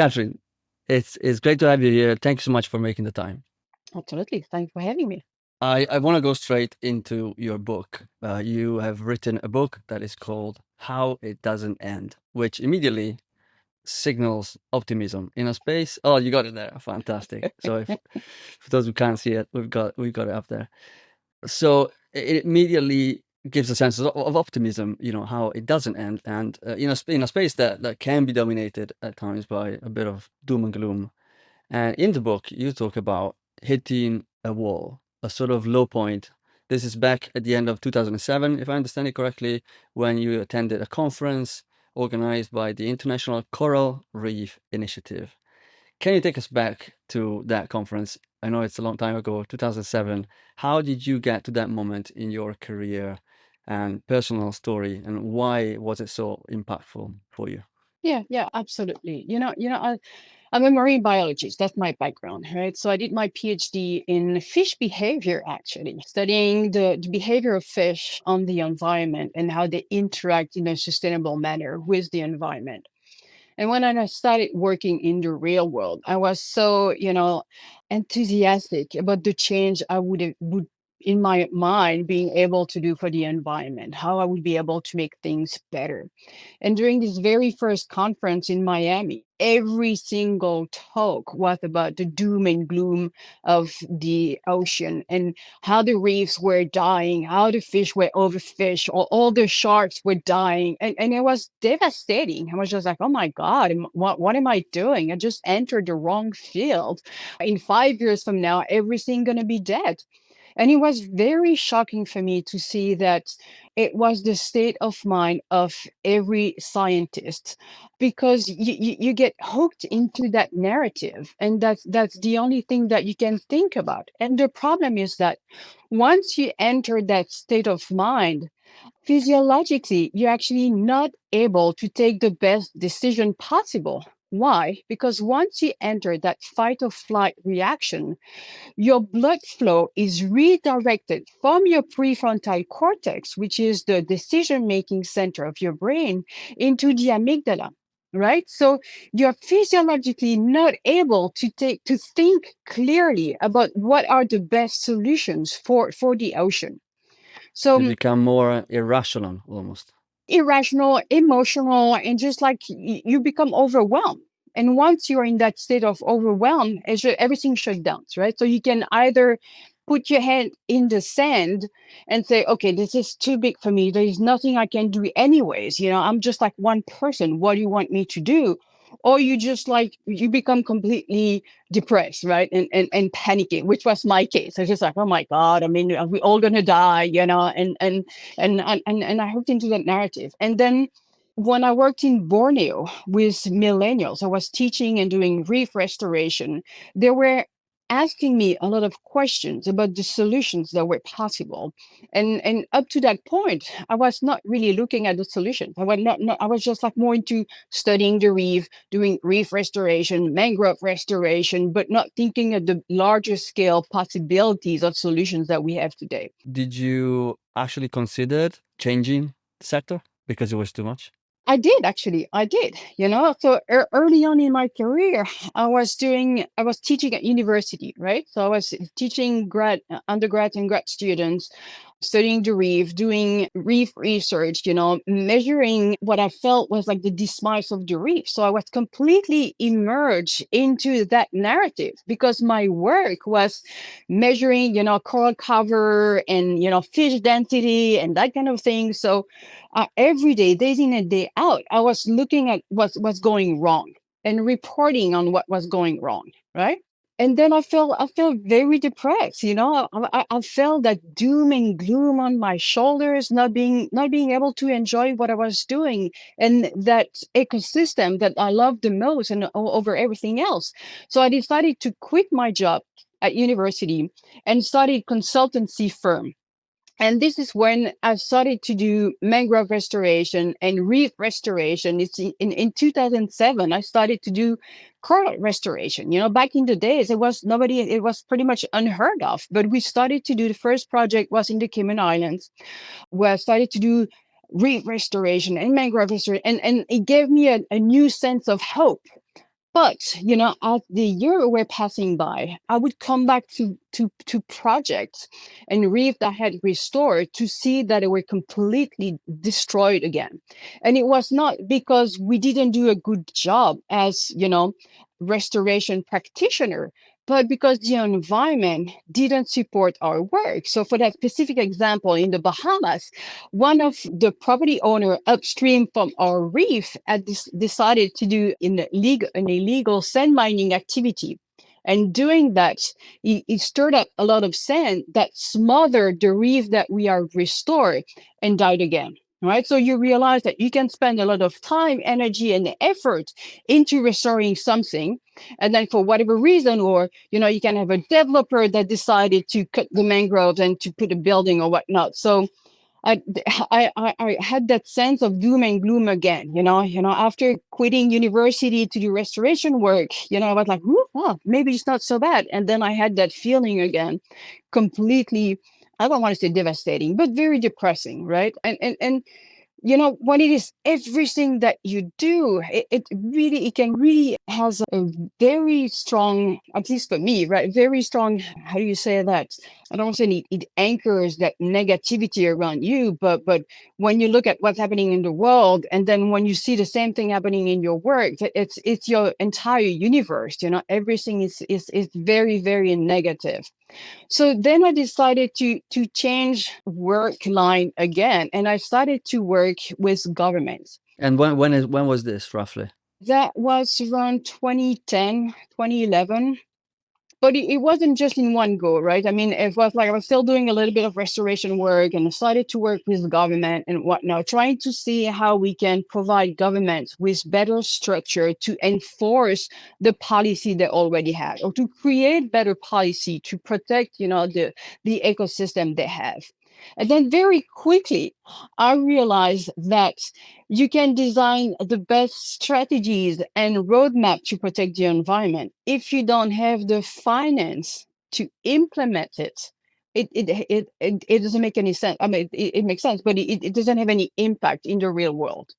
Catherine, it's great to have you here. Thank you so much for making the time. Absolutely. Thanks for having me. I want to go straight into your book. You have written a book that is called How It Doesn't End, which immediately signals optimism in a space. Oh, you got it there. Fantastic. So if for those who can't see it, we've got it up there. So it immediately gives a sense of optimism, how it doesn't end. And in a space that can be dominated at times by a bit of doom and gloom. And in the book, you talk about hitting a wall, a sort of low point. This is back at the end of 2007, if I understand it correctly, when you attended a conference organized by the International Coral Reef Initiative. Can you take us back to that conference? I know it's a long time ago, 2007. How did you get to that moment in your career and personal story, and why was it so impactful for you? Yeah, absolutely. I'm a marine biologist. That's my background, right? So I did my PhD in fish behavior, actually, studying the behavior of fish on the environment and how they interact in a sustainable manner with the environment. And when I started working in the real world, I was so, enthusiastic about the change I would in my mind being able to do for the environment, how I would be able to make things better. And during this very first conference in Miami, every single talk was about the doom and gloom of the ocean and how the reefs were dying, how the fish were overfished, all the sharks were dying. And it was devastating. I was just like, oh my God, what am I doing? I just entered the wrong field. In 5 years from now, everything going to be dead. And it was very shocking for me to see that it was the state of mind of every scientist, because you get hooked into that narrative, and that's the only thing that you can think about. And the problem is that once you enter that state of mind, physiologically, you're actually not able to take the best decision possible. Why? Because once you enter that fight or flight reaction, your blood flow is redirected from your prefrontal cortex, which is the decision making center of your brain, into the amygdala. Right. So you're physiologically not able to think clearly about what are the best solutions for the ocean. So You become more irrational almost. irrational, emotional, and just like you become overwhelmed. And once you're in that state of overwhelm, everything shuts down, right? So you can either put your head in the sand and say, okay, this is too big for me. There is nothing I can do anyways. I'm just like one person. What do you want me to do? Or you just like, you become completely depressed, right? And panicking, which was my case. I was just like, oh my God, I mean, are we all going to die, and I hooked into that narrative. And then when I worked in Borneo with millennials, I was teaching and doing reef restoration. They were asking me a lot of questions about the solutions that were possible. And up to that point, I was not really looking at the solutions. I was not I was just like more into studying the reef, doing reef restoration, mangrove restoration, but not thinking of the larger scale possibilities of solutions that we have today. Did you actually consider changing the sector because it was too much? I did actually. I did. So early on in my career, I was teaching at university, right? So I was teaching undergrad and grad students, studying the reef, doing reef research, measuring what I felt was like the demise of the reef. So I was completely immersed into that narrative because my work was measuring, coral cover and, fish density and that kind of thing. So every day, days in and day out, I was looking at what's going wrong and reporting on what was going wrong, right? And then I felt very depressed. I felt that doom and gloom on my shoulders, not being able to enjoy what I was doing and that ecosystem that I loved the most and over everything else. So I decided to quit my job at university and started consultancy firm. And this is when I started to do mangrove restoration and reef restoration. It's in 2007, I started to do coral restoration. Back in the days, it was pretty much unheard of. But we started to do, the first project was in the Cayman Islands, where I started to do reef restoration and mangrove restoration. And it gave me a new sense of hope But as the year were passing by, I would come back to projects and reef that had restored to see that they were completely destroyed again. And it was not because we didn't do a good job as restoration practitioner, but because the environment didn't support our work. So for that specific example, in the Bahamas, one of the property owner upstream from our reef had decided to do an illegal sand mining activity. And doing that, he stirred up a lot of sand that smothered the reef that we are restored and died again. Right. So you realize that you can spend a lot of time, energy, and effort into restoring something. And then for whatever reason, or you can have a developer that decided to cut the mangroves and to put a building or whatnot. So I, I had that sense of doom and gloom again, after quitting university to do restoration work, I was like, oh, maybe it's not so bad. And then I had that feeling again, completely, I don't want to say devastating, but very depressing, right? And when it is everything that you do, it can really has a very strong, at least for me, right? Very strong, how do you say that? I don't want to say it anchors that negativity around you, but when you look at what's happening in the world, and then when you see the same thing happening in your work, it's your entire universe. Everything is very, very negative. So then I decided to change work line again, and I started to work with governments. And when was this roughly? That was around 2010, 2011. But it wasn't just in one go, right? I mean, it was like I was still doing a little bit of restoration work and decided to work with the government and whatnot, trying to see how we can provide governments with better structure to enforce the policy they already have, or to create better policy to protect, the ecosystem they have. And then very quickly, I realized that you can design the best strategies and roadmap to protect the environment. If you don't have the finance to implement it, it doesn't make any sense. I mean, it makes sense, but it doesn't have any impact in the real world.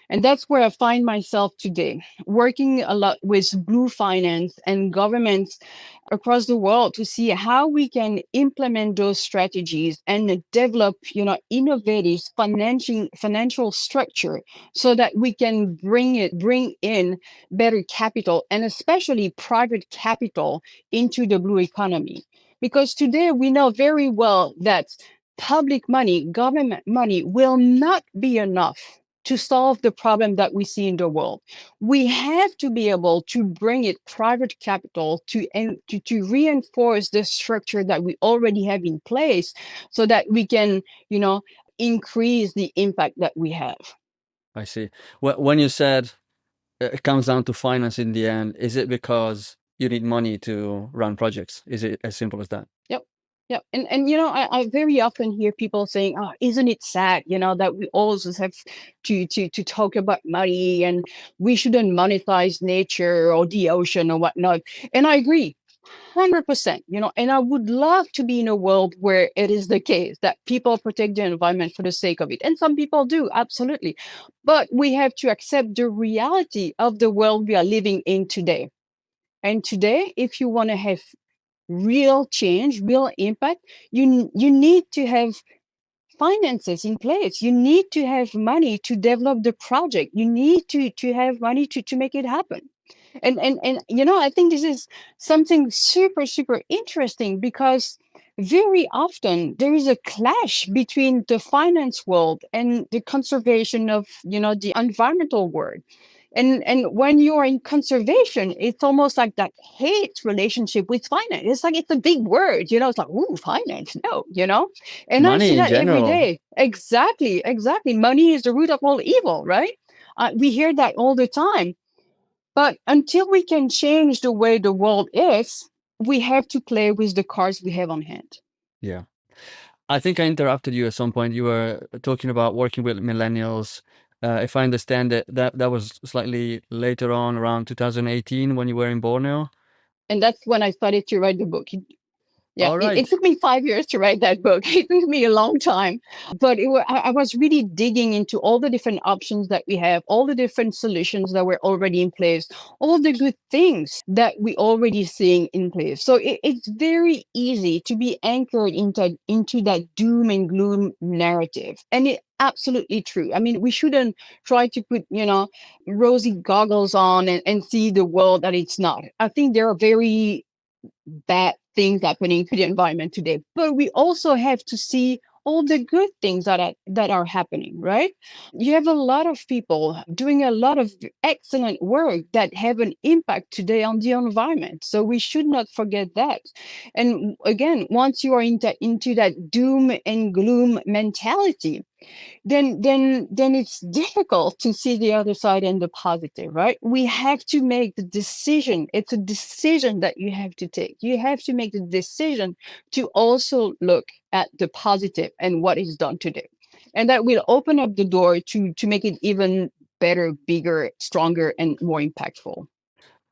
And that's where I find myself today, working a lot with blue finance and governments across the world to see how we can implement those strategies and develop, innovative financial structure so that we can bring in better capital, and especially private capital, into the blue economy. Because today we know very well that public money, government money, will not be enough to solve the problem that we see in the world. We have to be able to bring it private capital to reinforce the structure that we already have in place so that we can, increase the impact that we have. I see. When you said it comes down to finance in the end, is it because you need money to run projects? Is it as simple as that? Yep. Yep. And I very often hear people saying, oh, isn't it sad, that we always have to talk about money, and we shouldn't monetize nature or the ocean or whatnot. And I agree. 100%, and I would love to be in a world where it is the case that people protect the environment for the sake of it. And some people do, absolutely. But we have to accept the reality of the world we are living in today. And today, if you want to have real change, real impact, you need to have finances in place. You need to have money to develop the project. You need to have money to make it happen. And I think this is something super, super interesting, because very often there is a clash between the finance world and the conservation of, the environmental world. And when you're in conservation, it's almost like that hate relationship with finance. It's like it's a big word, it's like, ooh, finance, no, And I see Money in that every general. day. Exactly, exactly. Money is the root of all evil, right? We hear that all the time. But until we can change the way the world is, we have to play with the cards we have on hand. Yeah. I think I interrupted you at some point. You were talking about working with millennials. If I understand it, that was slightly later on, around 2018, when you were in Borneo. And that's when I started to write the book. Yeah, All it right. took me 5 years to write that book. It took me a long time, but I was really digging into all the different options that we have, all the different solutions that were already in place, all the good things that we already seeing in place. So it's very easy to be anchored into that doom and gloom narrative, and it absolutely true. I mean, we shouldn't try to put rosy goggles on and see the world that it's not. I think there are very bad things happening to the environment today, but we also have to see all the good things that are happening, right? You have a lot of people doing a lot of excellent work that have an impact today on the environment, so we should not forget that. And again, once you are into that doom and gloom mentality, then it's difficult to see the other side and the positive, right? We have to make the decision. It's a decision that you have to take. You have to make the decision to also look at the positive and what is done today, and that will open up the door to make it even better, bigger, stronger, and more impactful.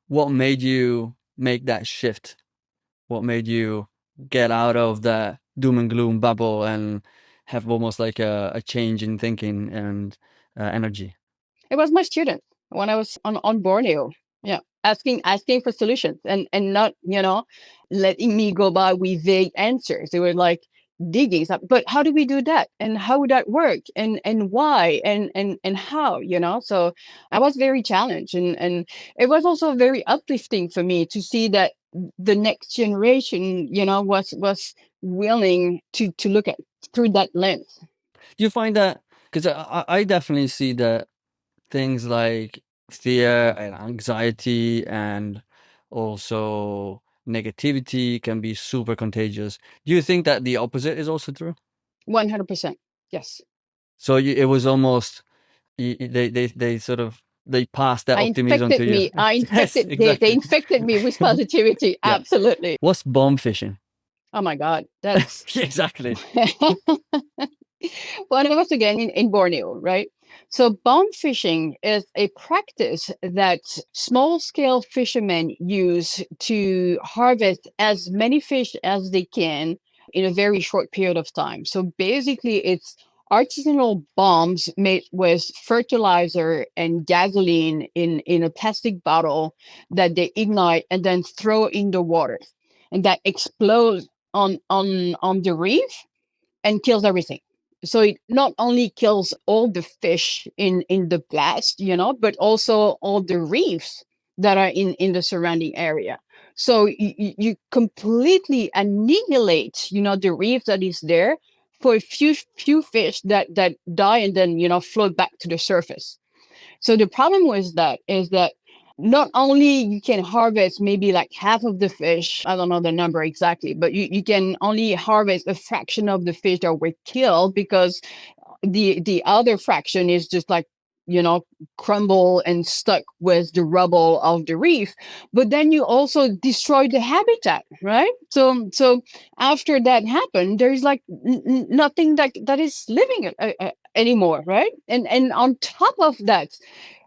What made you make that shift? What made you get out of the doom and gloom bubble and have almost like a change in thinking and energy? It was my student when I was on Borneo. Yeah. Asking for solutions and not, letting me go by with vague answers. They were like digging. But how do we do that? And how would that work? And why? And how, So I was very challenged. And it was also very uplifting for me to see that the next generation, was willing to look at through that lens. Do you find that? Because I definitely see that things like fear and anxiety and also negativity can be super contagious. Do you think that the opposite is also true? 100%. Yes. So it was almost they sort of they passed that optimism to you. Yes, They exactly. infected me with positivity. Yeah. Absolutely. What's bomb fishing? Oh my God. That's Exactly. one of us again in Borneo, right? So bomb fishing is a practice that small scale fishermen use to harvest as many fish as they can in a very short period of time. So basically, it's artisanal bombs made with fertilizer and gasoline in a plastic bottle that they ignite and then throw in the water, and that explodes on the reef and kills everything. So it not only kills all the fish in the blast, but also all the reefs that are in the surrounding area. So you completely annihilate, the reef that is there for a few fish that die and then float back to the surface. So the problem with that is that not only you can harvest maybe like half of the fish, I don't know the number exactly, but you can only harvest a fraction of the fish that were killed because the other fraction is just like crumble and stuck with the rubble of the reef. But then you also destroy the habitat, right? So after that happened, there's like nothing that is living anymore, right? And on top of that,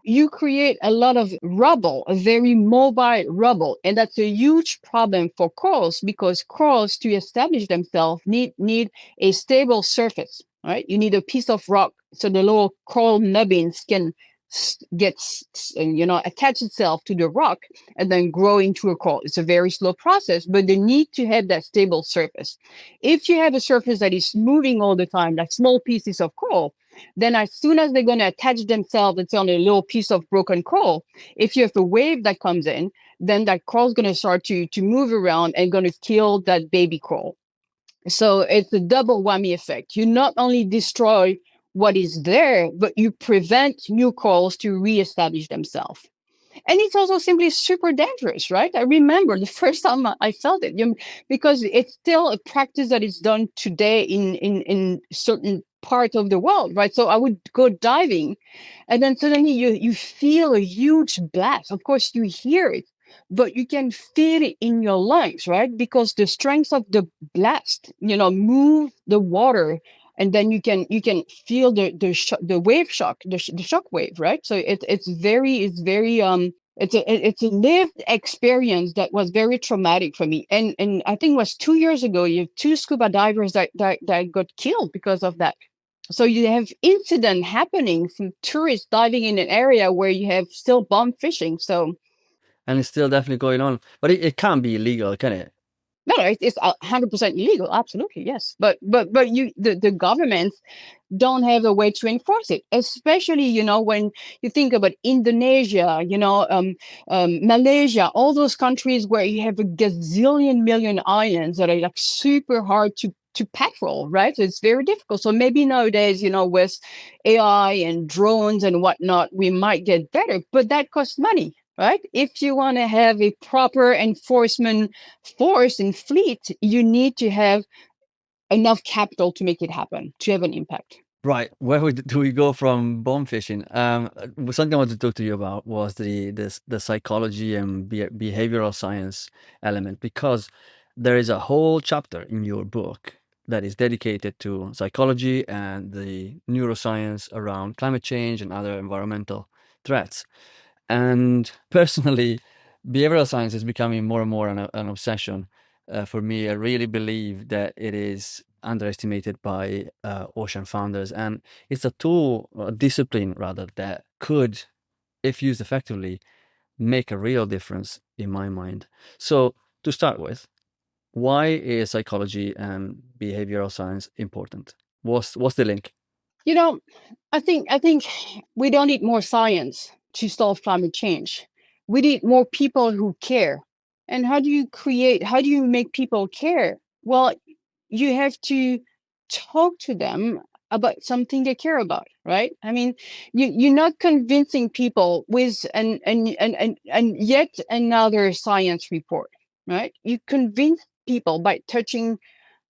you create a lot of rubble, a very mobile rubble, and that's a huge problem for corals because corals, to establish themselves, need a stable surface. Right, you need a piece of rock so the little coral nubbins can attach itself to the rock and then grow into a coral. It's a very slow process, but they need to have that stable surface. If you have a surface that is moving all the time, like small pieces of coral, then as soon as they're going to attach themselves, it's on a little piece of broken coral. If you have a wave that comes in, then that coral is going to start to move around and going to kill that baby coral. So it's a double whammy effect. You not only destroy what is there, but you prevent new corals to reestablish themselves. And it's also simply super dangerous, right? I remember the first time I felt it, because it's still a practice that is done today in certain parts of the world, right? So I would go diving, and then suddenly you feel a huge blast. Of course, you hear it, but you can feel it in your lungs, right? Because the strength of the blast, move the water, and then you can feel the wave shock, the shock wave, right? So it's very It's a lived experience that was very traumatic for me. And I think it was 2 years ago, you have two scuba divers that got killed because of that. So you have incident happening from tourists diving in an area where you have still bomb fishing. So And it's still definitely going on, but it can't be illegal, can it? no, it's 100% illegal. Absolutely, yes. But the governments don't have a way to enforce it, especially, when you think about Indonesia, Malaysia, all those countries where you have a gazillion million islands that are like super hard to patrol, right? So it's very difficult. So maybe nowadays, with AI and drones and whatnot, we might get better, but that costs money. Right? If you want to have a proper enforcement force and fleet, you need to have enough capital to make it happen, to have an impact. Right. Where do we go from bomb fishing? Something I wanted to talk to you about was the psychology and behavioral science element, because there is a whole chapter in your book that is dedicated to psychology and the neuroscience around climate change and other environmental threats. And personally, behavioral science is becoming more and more an obsession for me. I really believe that it is underestimated by ocean founders, and it's a tool, a discipline rather, that could, if used effectively, make a real difference in my mind. So, to start with, why is psychology and behavioral science important? What's the link? You know, I think we don't need more science to solve climate change. We need more people who care. And how do you make people care? Well, you have to talk to them about something they care about, right? I mean, you're not convincing people with and yet another science report, right? You convince people by touching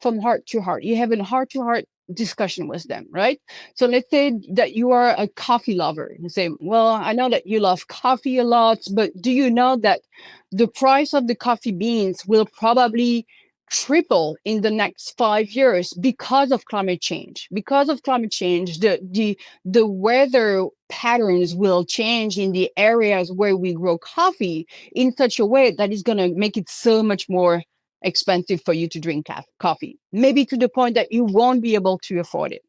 from heart to heart. You have a heart to heart discussion with them, right? So let's say that you are a coffee lover. You say, well, I know that you love coffee a lot, but do you know that the price of the coffee beans will probably triple in the next 5 years because of climate change? Because of climate change, the weather patterns will change in the areas where we grow coffee in such a way that is going to make it so much more expensive for you to drink coffee, maybe to the point that you won't be able to afford it.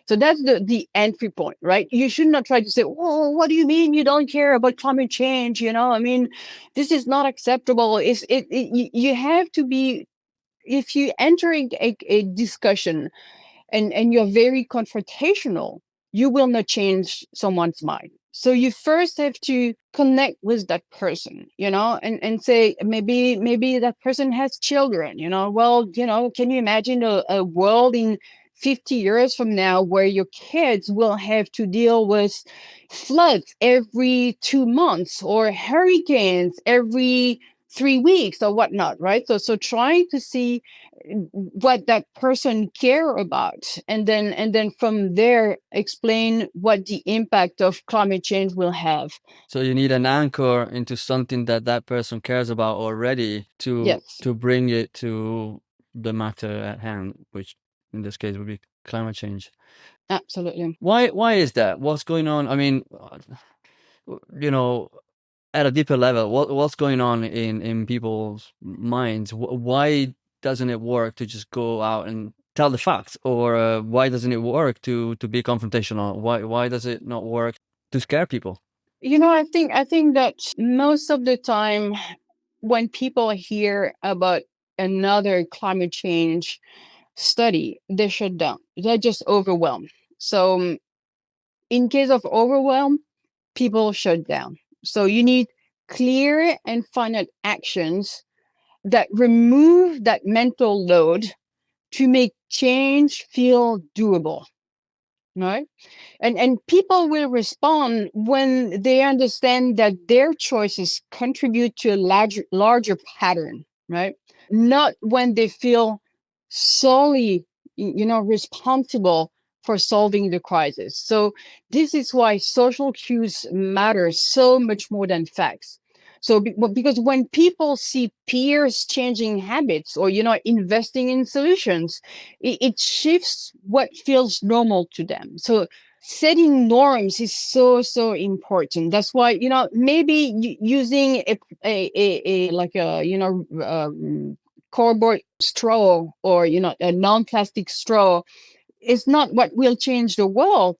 So that's the entry point, right? You should not try to say, "Oh, what do you mean you don't care about climate change?" I mean, this is not acceptable. You have to be, if you enter a discussion and you're very confrontational, you will not change someone's mind. So you first have to connect with that person, and say, maybe that person has children, well, can you imagine a world in 50 years from now where your kids will have to deal with floods every 2 months or hurricanes every 3 weeks or whatnot, right? So trying to see what that person care about, and then from there explain what the impact of climate change will have. So you need an anchor into something that that person cares about already Yes, to bring it to the matter at hand, which in this case would be climate change. absolutely. Why is that? What's going on? I mean, you know, at a deeper level, what's going on in people's minds? Why doesn't it work to just go out and tell the facts, or why doesn't it work to be confrontational? Why does it not work to scare people? I think that most of the time when people hear about another climate change study, they shut down. They're just overwhelmed. So in case of overwhelm, people shut down. So you need clear and finite actions that remove that mental load to make change feel doable, right? And people will respond when they understand that their choices contribute to a larger pattern, right? Not when they feel solely, responsible for solving the crisis. So this is why social cues matter so much more than facts. So because when people see peers changing habits or investing in solutions, it shifts what feels normal to them. So Setting norms is so important. That's why, maybe using a like a, cardboard straw, or a non-plastic straw, is not what will change the world,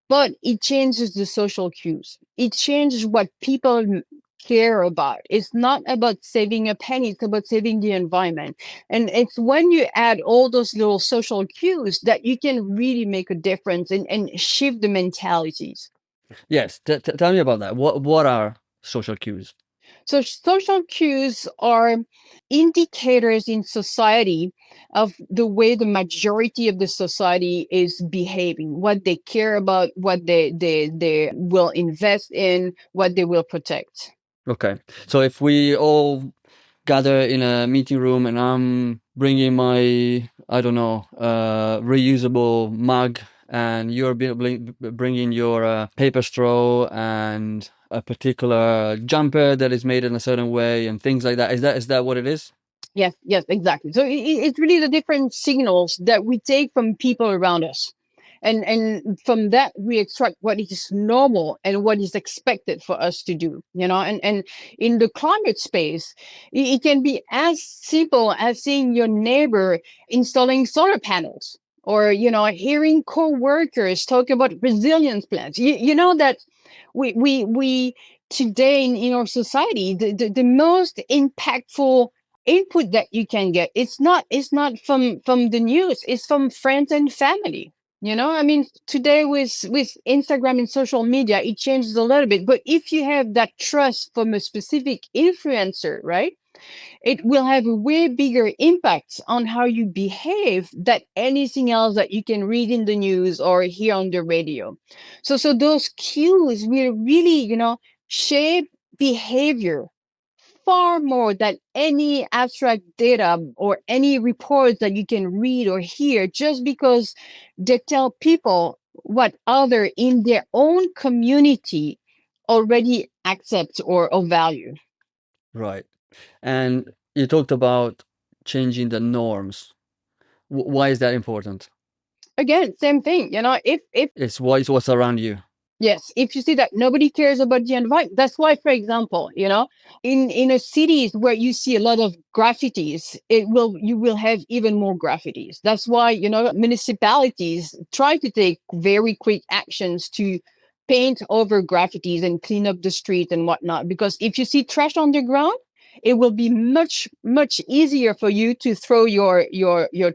but it changes the social cues. It changes what people care about. It's not about saving a penny, it's about saving the environment. And it's when you add all those little social cues that you can really make a difference, and shift the mentalities. Yes, tell me about that. What are social cues? So social cues are indicators in society of the way the majority of the society is behaving, what they care about, what they will invest in, what they will protect. Okay, so if we all gather in a meeting room and I'm bringing my, I don't know, reusable mug, and you're bringing your paper straw and a particular jumper that is made in a certain way and things like that. Is that what it is? Yes, exactly. So it's really the different signals that we take from people around us. And from that, we extract what is normal and what is expected for us to do, and in the climate space, it can be as simple as seeing your neighbor installing solar panels, or, hearing co-workers talk about resilience plans. You know that we today in our society, the most impactful input that you can get, it's not from the news, it's from friends and family. I mean, today with Instagram and social media, it changes a little bit, but if you have that trust from a specific influencer, right, it will have a way bigger impact on how you behave than anything else that you can read in the news or hear on the radio. So those cues will really, shape behavior far more than any abstract data or any reports that you can read or hear, just because they tell people what other in their own community already accept or value. Right. And you talked about changing the norms. Why is that important? Again, same thing, if It's what's around you. yes, if you see that nobody cares about the environment, that's why, for example, in a cities where you see a lot of graffitis, you will have even more graffitis. That's why, municipalities try to take very quick actions to paint over graffitis and clean up the street and whatnot. Because if you see trash on the ground, it will be much easier for you to throw your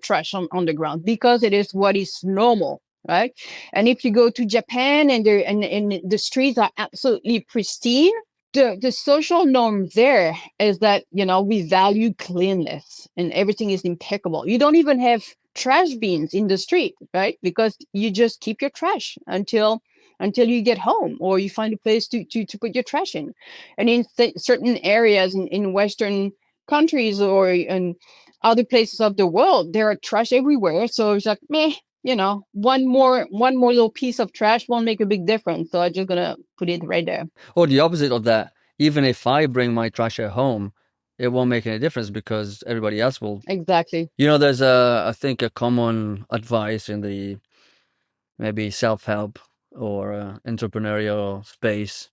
trash on the ground, because it is what is normal, right? And if you go to Japan, and the streets are absolutely pristine, the social norm there is that, we value cleanliness and everything is impeccable. You don't even have trash bins in the street, right? Because you just keep your trash until you get home, or you find a place to put your trash in. And in certain areas in Western countries, or in other places of the world, there are trash everywhere. So it's like, meh, one more little piece of trash won't make a big difference. So I'm just gonna put it right there. Or the opposite of that, even if I bring my trash at home, it won't make any difference because everybody else will. Exactly. There's I think a common advice in the maybe self-help or entrepreneurial space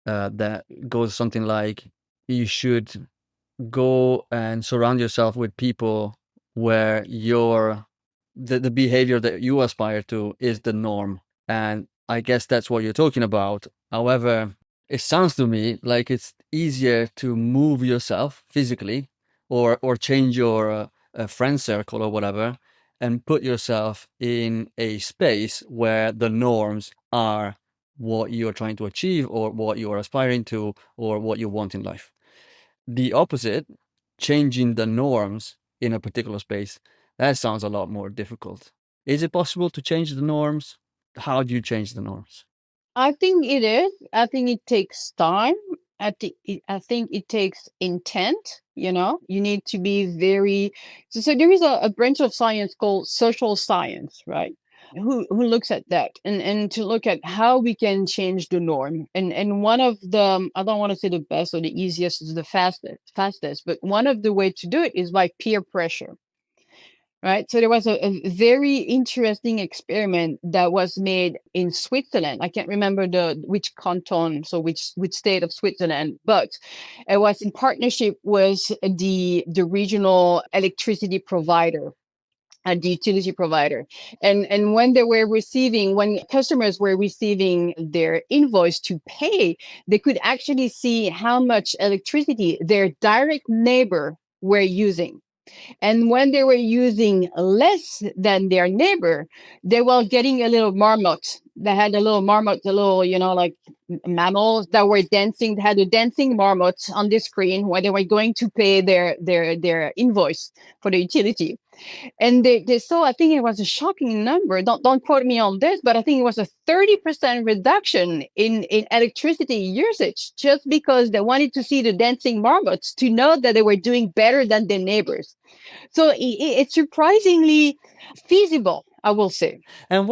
that goes something like you should go and surround yourself with people where the behavior that you aspire to is the norm. And I guess that's what you're talking about. However, it sounds to me like it's easier to move yourself physically, or change your friend circle or whatever, and put yourself in a space where the norms are what you're trying to achieve, or what you're aspiring to, or what you want in life. The opposite, changing the norms in a particular space, that sounds a lot more difficult. Is it possible to change the norms? How do you change the norms? I think it is. I think it takes time. I think it takes intent. You need to be very. So there is a branch of science called social science, right? Who looks at that, and to look at how we can change the norm. And one of the, I don't want to say the best or the easiest, is the fastest, but one of the way to do it is by peer pressure. right? So there was a very interesting experiment that was made in Switzerland. I can't remember the which canton, so which state of Switzerland, but it was in partnership with the regional electricity provider, the utility provider. And when customers were receiving their invoice to pay, they could actually see how much electricity their direct neighbor were using. And when they were using less than their neighbor, they were getting a little marmot. They had a little marmot, a little, like mammals that were dancing. They had a dancing marmot on the screen when they were going to pay their invoice for the utility. And they saw, I think it was a shocking number. Don't quote me on this, but I think it was a 30% reduction in electricity usage just because they wanted to see the dancing marmots to know that they were doing better than their neighbors. So it's surprisingly feasible, I will say. And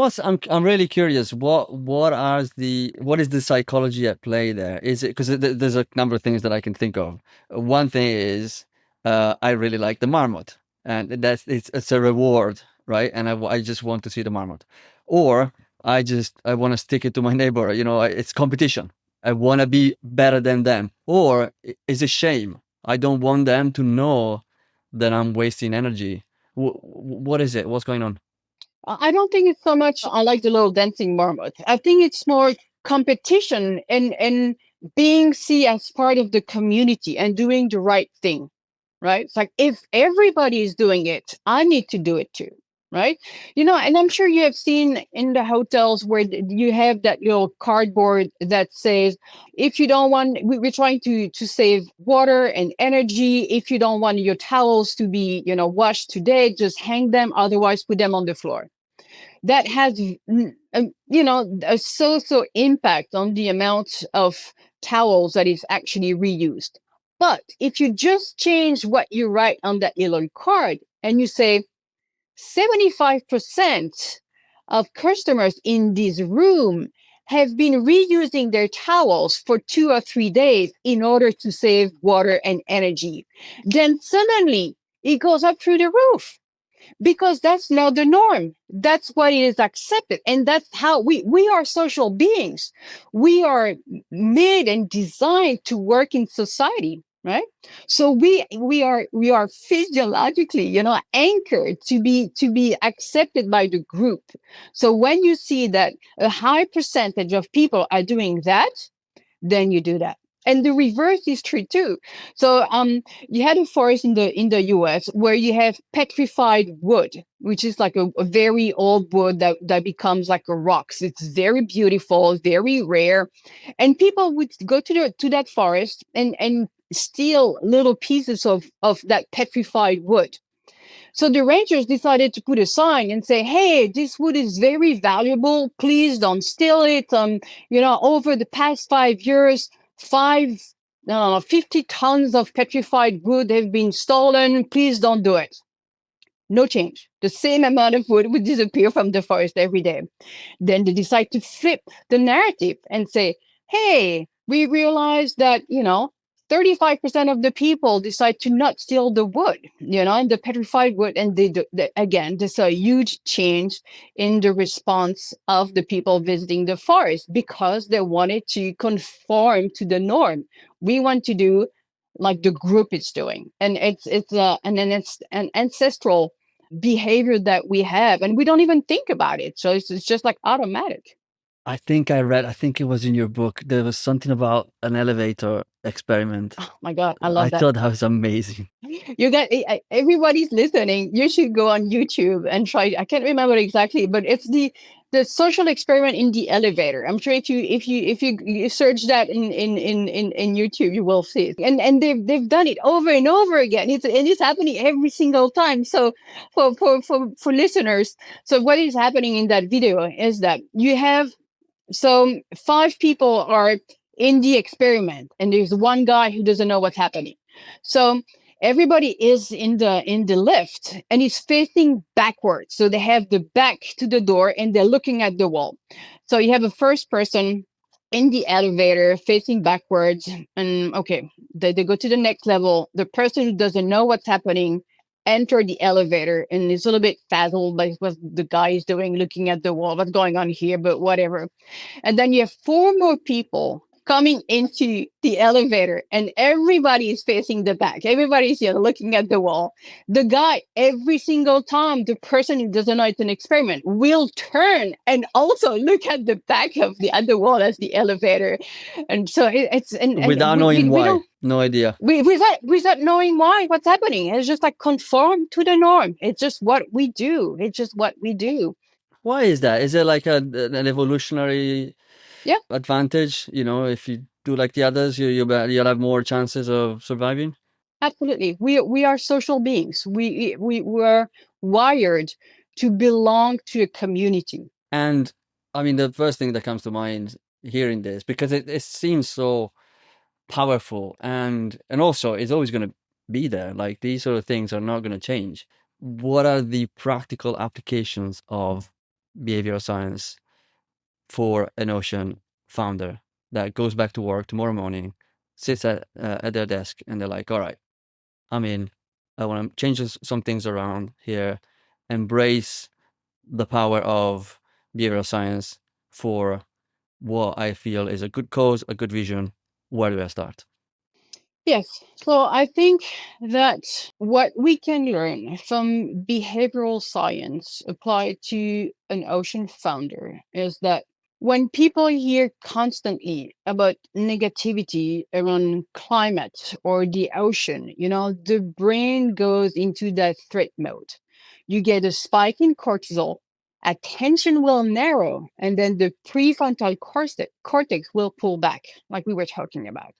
I'm really curious. What is the psychology at play there? Is it because there's a number of things that I can think of. One thing is I really like the marmot, and it's a reward, right? And I just want to see the marmot, or I want to stick it to my neighbor. It's competition. I want to be better than them, or it's a shame. I don't want them to know that I'm wasting energy. What is it? What's going on? I don't think it's so much I like the little dancing marmot. I think it's more competition and being seen as part of the community and doing the right thing, right? It's like if everybody is doing it, I need to do it too, right? And I'm sure you have seen in the hotels where you have that little cardboard that says, if you don't want, we're trying to save water and energy. If you don't want your towels to be, washed today, just hang them. Otherwise, put them on the floor. That has a so impact on the amount of towels that is actually reused. But if you just change what you write on that little card and you say 75% of customers in this room have been reusing their towels for 2 or 3 days in order to save water and energy, then suddenly it goes up through the roof because that's now the norm. That's what is accepted, and that's how we are social beings. We are made and designed to work in society, right? So we are physiologically, anchored to be accepted by the group. So when you see that a high percentage of people are doing that, then you do that. And the reverse is true too. So you had a forest in the US where you have petrified wood, which is like a very old wood that becomes like a rock. So it's very beautiful, very rare. And people would go to that forest and steal little pieces of that petrified wood. So the rangers decided to put a sign and say, "Hey, this wood is very valuable. Please don't steal it. Over the past 5 years, 50 tons of petrified wood have been stolen. Please don't do it." No change. The same amount of wood would disappear from the forest every day. Then they decide to flip the narrative and say, "Hey, we realize that, 35% of the people decide to not steal the wood, and the petrified wood." And again, there's a huge change in the response of the people visiting the forest because they wanted to conform to the norm. We want to do like the group is doing. And it's an ancestral behavior that we have, and we don't even think about it. So it's just like automatic. I think it was in your book. There was something about an elevator experiment. Oh my God, I I love that. thought that was amazing. You got everybody's listening. You should go on YouTube and try. I can't remember exactly, but it's the social experiment in the elevator. I'm sure if you search that in YouTube, you will see it. And they've done it over and over again. It's happening every single time. So for listeners, so what is happening in that video is that you have so 5 people are in the experiment, and there's one guy who doesn't know what's happening. So everybody is in the lift, and he's facing backwards. So they have the back to the door, and they're looking at the wall. So you have a first person in the elevator facing backwards, and okay, they go to the next level. The person who doesn't know what's happening enter the elevator and is a little bit dazzled by what the guy is doing, looking at the wall, what's going on here, but whatever. And then you have four more people coming into the elevator, and everybody is facing the back. Everybody's looking at the wall. The guy, every single time, the person who doesn't know it's an experiment will turn and also look at the back of the other wall as the elevator. And so it's and Without knowing we why, don't no idea. without knowing why what's happening. It's just like conform to the norm. It's just what we do. It's just what we do. Why is that? Is it like an evolutionary Yeah. advantage? If you do like the others, you'll have more chances of surviving. Absolutely. We are social beings. We were wired to belong to a community. And I mean, the first thing that comes to mind hearing this, because it seems so powerful, and also it's always going to be there. Like, these sort of things are not going to change. What are the practical applications of behavioral science for an ocean founder that goes back to work tomorrow morning, sits at their desk, and they're like, all right, I'm in. I want to change some things around here, embrace the power of behavioral science for what I feel is a good cause, a good vision. Where do I start? Yes. So I think that what we can learn from behavioral science applied to an ocean founder is that when people hear constantly about negativity around climate or the ocean, the brain goes into that threat mode. You get a spike in cortisol, attention will narrow, and then the prefrontal cortex will pull back, like we were talking about.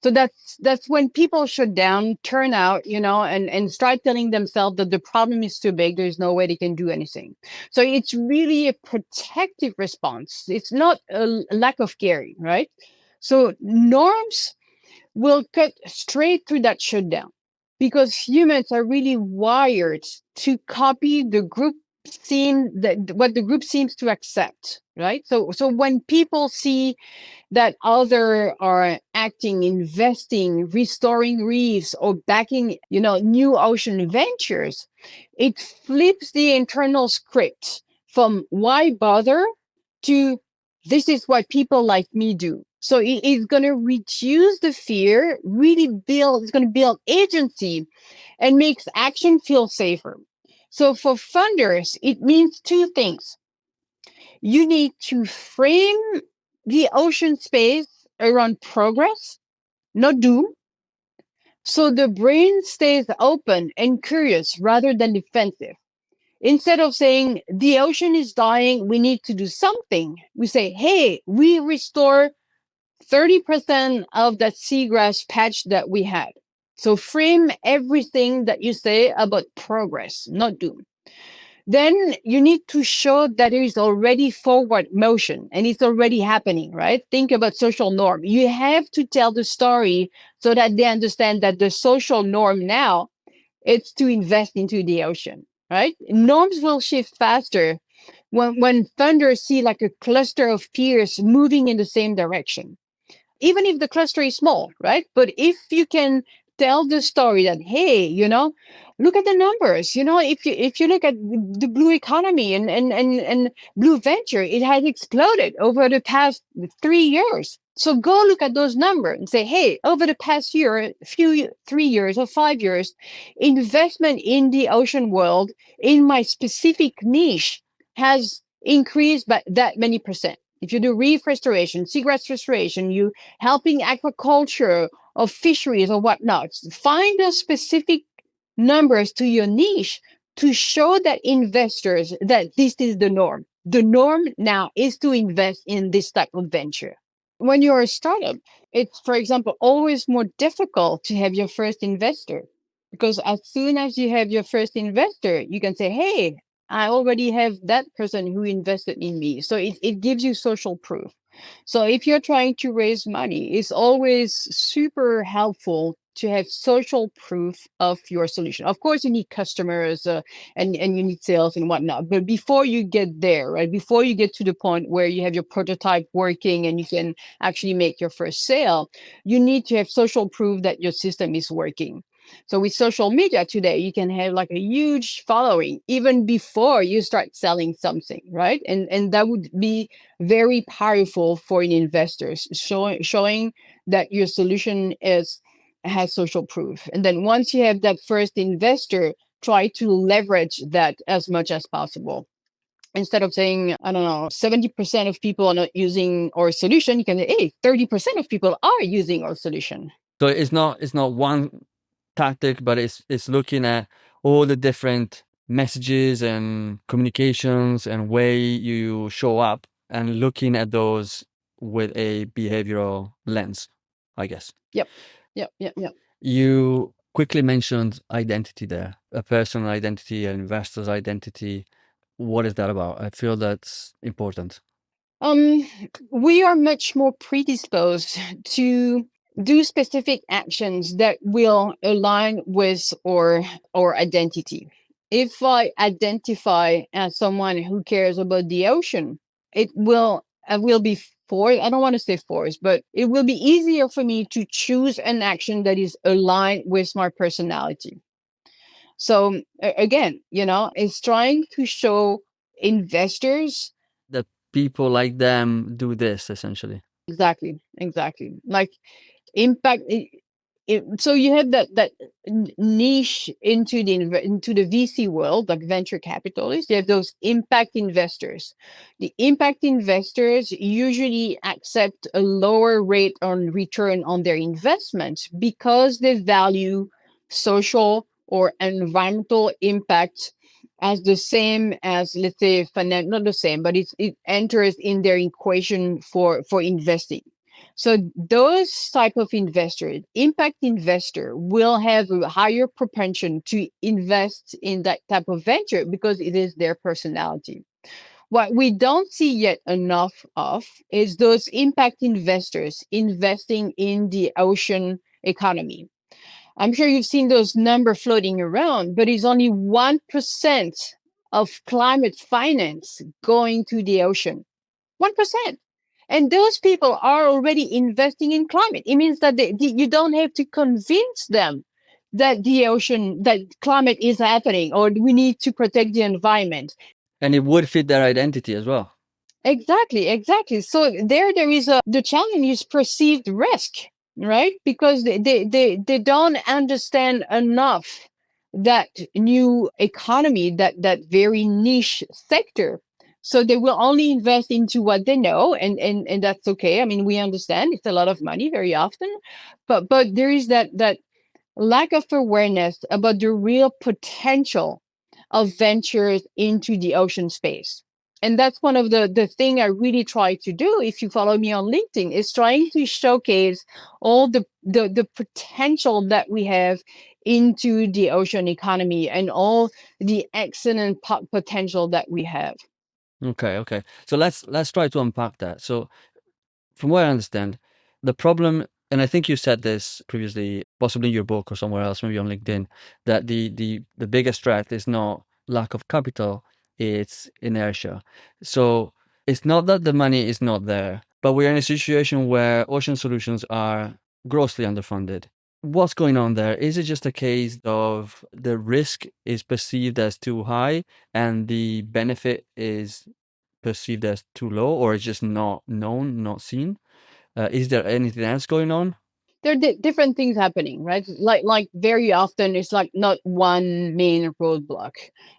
So that's when people shut down, turn out, and start telling themselves that the problem is too big. There's no way they can do anything. So it's really a protective response. It's not a lack of caring, right? So norms will cut straight through that shutdown because humans are really wired to copy the group scene that what the group seems to accept, right? So when people see that other are acting, investing, restoring reefs, or backing, new ocean ventures, it flips the internal script from why bother to this is what people like me do. So it's going to reduce the fear, it's going to build agency and makes action feel safer. So for funders, it means two things. You need to frame the ocean space around progress, not doom. So the brain stays open and curious rather than defensive. Instead of saying the ocean is dying, we need to do something, we say, hey, we restore 30% of that seagrass patch that we had. So frame everything that you say about progress, not doom. Then you need to show that there is already forward motion and it's already happening, right? Think about social norm. You have to tell the story so that they understand that the social norm now is to invest into the ocean, right? Norms will shift faster when funders see like a cluster of peers moving in the same direction, even if the cluster is small, right? But if you can tell the story that, hey, look at the numbers, if you look at the blue economy and blue venture, it has exploded over the past 3 years. So go look at those numbers and say, hey, over the past year, 3 years or 5 years, investment in the ocean world in my specific niche has increased by that many percent. If you do reef restoration, seagrass restoration, you helping aquaculture or fisheries or whatnot, find those specific numbers to your niche to show that investors that this is the norm. The norm now is to invest in this type of venture. When you're a startup, it's, for example, always more difficult to have your first investor because as soon as you have your first investor, you can say, hey, I already have that person who invested in me. So it gives you social proof. So if you're trying to raise money, it's always super helpful to have social proof of your solution. Of course, you need customers and you need sales and whatnot. But before you get there, right, before you get to the point where you have your prototype working and you can actually make your first sale, you need to have social proof that your system is working. So with social media today, you can have like a huge following even before you start selling something, right? And that would be very powerful for an investor, showing that your solution has social proof. And then once you have that first investor, try to leverage that as much as possible. Instead of saying, I don't know, 70% of people are not using our solution, you can say, hey, 30% of people are using our solution. So it's not one tactic, but it's looking at all the different messages and communications and way you show up and looking at those with a behavioral lens, I guess. Yep. Yep. Yep. Yep. You quickly mentioned identity there, a personal identity, an investor's identity. What is that about? I feel that's important. Um, we are much more predisposed to do specific actions that will align with our identity. If I identify as someone who cares about the ocean, it will I will be forced. I don't want to say forced, but it will be easier for me to choose an action that is aligned with my personality. So again, it's trying to show investors. That people like them do this essentially. Exactly, exactly. Like impact. So you have that niche into the VC world, like venture capitalists. You have those impact investors. The impact investors usually accept a lower rate on return on their investments because they value social or environmental impact as the same as, let's say, not the same, but it enters in their equation for investing. So those type of investors, impact investor, will have a higher propension to invest in that type of venture because it is their personality. What we don't see yet enough of is those impact investors investing in the ocean economy. I'm sure you've seen those numbers floating around, but it's only 1% of climate finance going to the ocean. 1%. And those people are already investing in climate. It means that you don't have to convince them that that climate is happening or we need to protect the environment. And it would fit their identity as well. Exactly, exactly. So there is the challenge is perceived risk, right? Because they don't understand enough that new economy, that very niche sector. So they will only invest into what they know, and that's okay. I mean, we understand it's a lot of money very often, but there is that lack of awareness about the real potential of ventures into the ocean space. And that's one of the thing I really try to do. If you follow me on LinkedIn, is trying to showcase all the potential that we have into the ocean economy and all the excellent potential that we have. Okay. So let's try to unpack that. So from what I understand, the problem, and I think you said this previously, possibly in your book or somewhere else, maybe on LinkedIn, that the biggest threat is not lack of capital, it's inertia. So it's not that the money is not there, but we're in a situation where ocean solutions are grossly underfunded. What's going on there? Is it just a case of the risk is perceived as too high and the benefit is perceived as too low, or it's just not known, not seen? Is there anything else going on? There are different things happening, right? Like very often it's like not one main roadblock.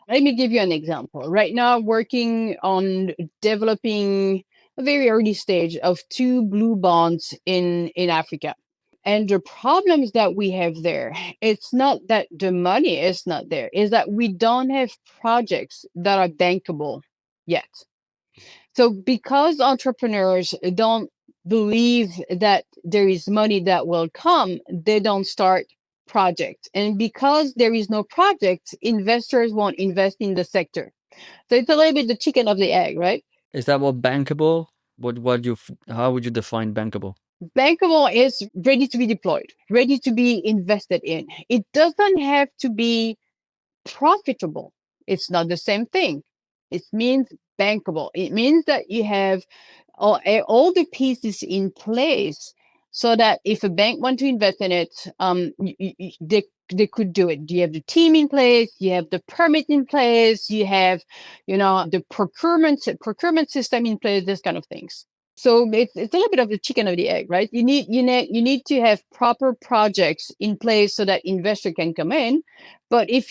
Let me give you an example. Right now, working on developing a very early stage of two blue bonds in Africa. And the problems that we have there, it's not that the money is not there, is that we don't have projects that are bankable yet. So because entrepreneurs don't believe that there is money that will come, they don't start projects. And because there is no project, investors won't invest in the sector. So it's a little bit the chicken of the egg, right? Is that what bankable? How would you define bankable? Bankable is ready to be deployed, ready to be invested in. It doesn't have to be profitable. It's not the same thing. It means bankable. It means that you have all the pieces in place so that if a bank want to invest in it, they could do it. You have the team in place, you have the permit in place, you have, the procurement system in place, this kind of things. So it's a little bit of the chicken or the egg, right? You need to have proper projects in place so that investor can come in. But if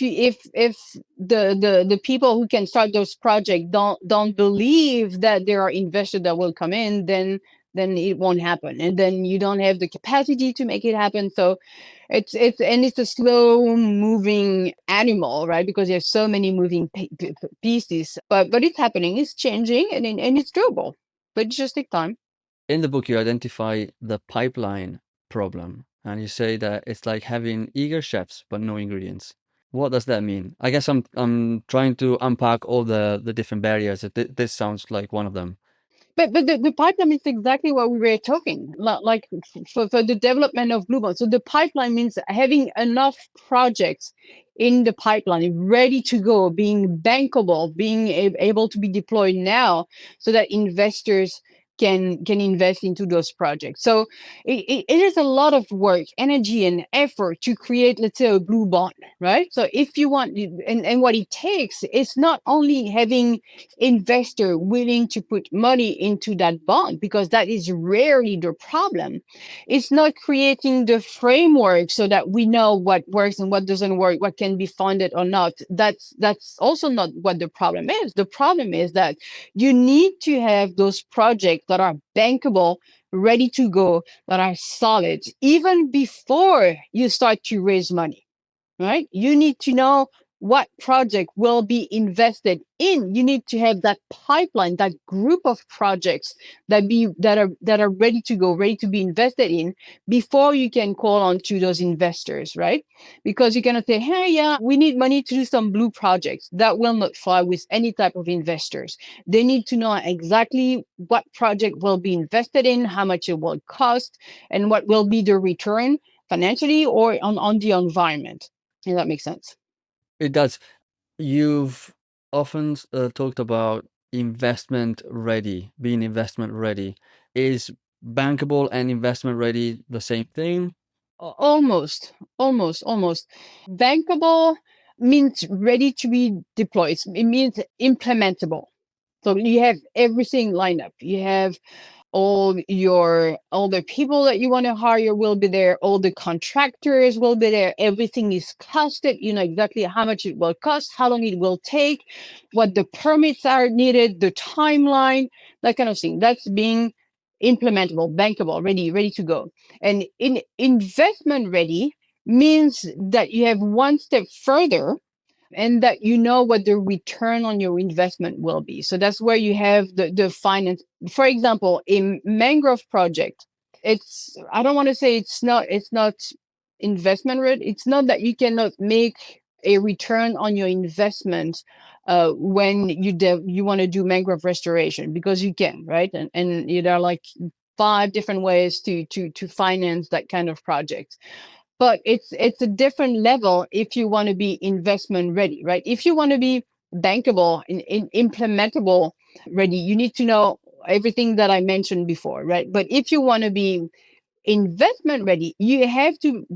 the people who can start those projects don't believe that there are investors that will come in, then it won't happen, and then you don't have the capacity to make it happen. So it's a slow moving animal, right? Because there's so many moving pieces, but it's happening, it's changing, and it's doable, but it just takes time. In the book, you identify the pipeline problem, and you say that it's like having eager chefs but no ingredients. What does that mean? I guess I'm trying to unpack all the different barriers. This sounds like one of them. But the pipeline is exactly what we were talking, like for the development of Blue Bond. So the pipeline means having enough projects in the pipeline ready to go, being bankable, being able to be deployed now, so that investors can invest into those projects. So it is a lot of work, energy, and effort to create, let's say, a blue bond, right? So if you want, and what it takes is not only having investor willing to put money into that bond, because that is rarely the problem. It's not creating the framework so that we know what works and what doesn't work, what can be funded or not. That's also not what the problem is. The problem is that you need to have those projects that are bankable, ready to go, that are solid, even before you start to raise money, right? You need to know what project will be invested in. You need to have that pipeline, that group of projects that are ready to go, ready to be invested in, before you can call on to those investors, right? Because you cannot say, hey, yeah, we need money to do some blue projects. That will not fly with any type of investors. They need to know exactly what project will be invested in, how much it will cost, and what will be the return financially or on the environment. Does that make sense? It does. You've often talked about investment ready, being investment ready. Is bankable and investment ready the same thing? Almost, almost. Bankable means ready to be deployed. It means implementable. So you have everything lined up. You have all the people that you want to hire will be there, all the contractors will be there, everything is costed, you know exactly how much it will cost, how long it will take, what the permits are needed, the timeline, that kind of thing. That's being implementable, bankable, ready to go. And in investment ready means that you have one step further, and that you know what the return on your investment will be. So that's where you have the finance. For example, in mangrove project, it's, I don't want to say it's not investment rate. It's not that you cannot make a return on your investment when you want to do mangrove restoration, because you can, right? And there are like 5 different ways to finance that kind of project. But it's a different level if you want to be investment ready, right? If you want to be bankable in implementable ready, you need to know everything that I mentioned before, right? But if you want to be investment ready, you have to